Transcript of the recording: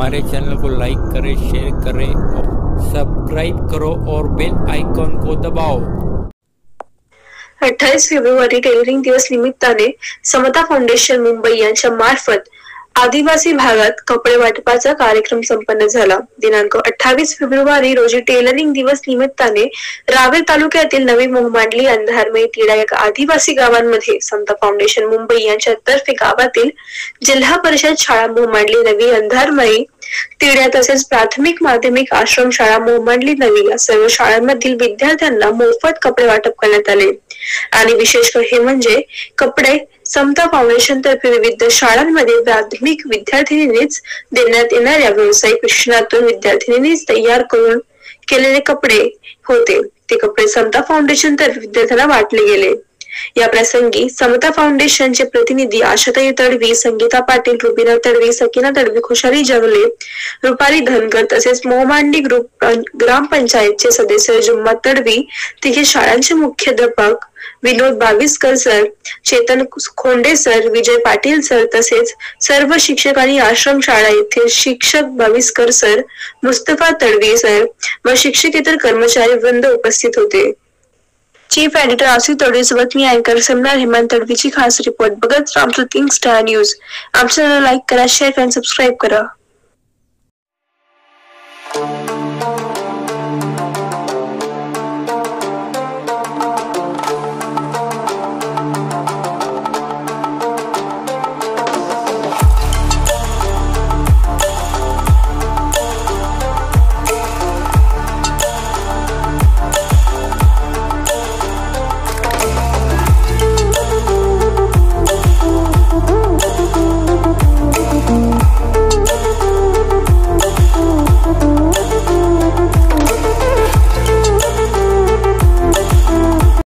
हमारे चैनल को लाइक करें, शेयर करें और सब्सक्राइब करो और बेल आइकॉन को दबाओ। 28 फेब्रुवारी टेलरिंग दिवस निमित्ताने समता फाउंडेशन मुंबई यांच्या मार्फत आदिवासी भागात कपडे वाटपाचा कार्यक्रम संपन्न झाला। दिनांक 28 फेब्रुवारी रोजी टेलरिंग दिवस निमित्ताने रावेर तालुक्यातील नवी मोहमांडली, अंधारमई, तिडा या आदिवासी गावांमध्ये समता फाउंडेशन मुंबई यांच्या तर्फे गावातील जिल्हा परिषद शाळा मोहमांडली नवी, अंधारमई, तिड्या तसेच प्राथमिक माध्यमिक आश्रम शाळा मोहमांडली नवी या सर्व शाळांमधील विद्यार्थ्यांना मोफत कपडे वाटप करण्यात आले। आणि विशेष हे म्हणजे कपडे समता फाउंडेशन तर्फे विविध शाळांमध्ये प्राथमिक विद्यार्थिनींनीच देण्यात येणाऱ्या व्यावसायिक प्रशिक्षणातून विद्यार्थिनींनीच तयार करून केलेले कपडे होते। ते कपडे समता फाउंडेशन तर्फे विद्यार्थ्यांना वाटले गेले। या प्रसंगी समता फाउंडेशनचे प्रतिनिधी आशाताई तडवी, संगीता पाटील, रुबीना तडवी, सकीना तडवी, खुशाली जगले, रुपाली धनगर तसेच मोहमांडी ग्रामपंचायतचे सदस्य जुम्मा तडवी, तिघे शाळांचे मुख्याध्यापक विनोद Baviskar sir, Chetan Khonde sir, Vijay Patil sir तसेच सर्व शिक्षक आणि आश्रम शाळा येथे शिक्षक बाविस्कर सर, मुस्तफा तडवी सर व शिक्षकेतर कर्मचारी वृंद उपस्थित होते। चीफ एडिटर आसिफ तडवी सोबत मी अँकर सम्राट हेमंत तडवीची खास रिपोर्ट। बघत राम टू किंग स्टार न्यूज। आमचं चॅनल लाईक करा, शेअर करा, सबस्क्राईब करा।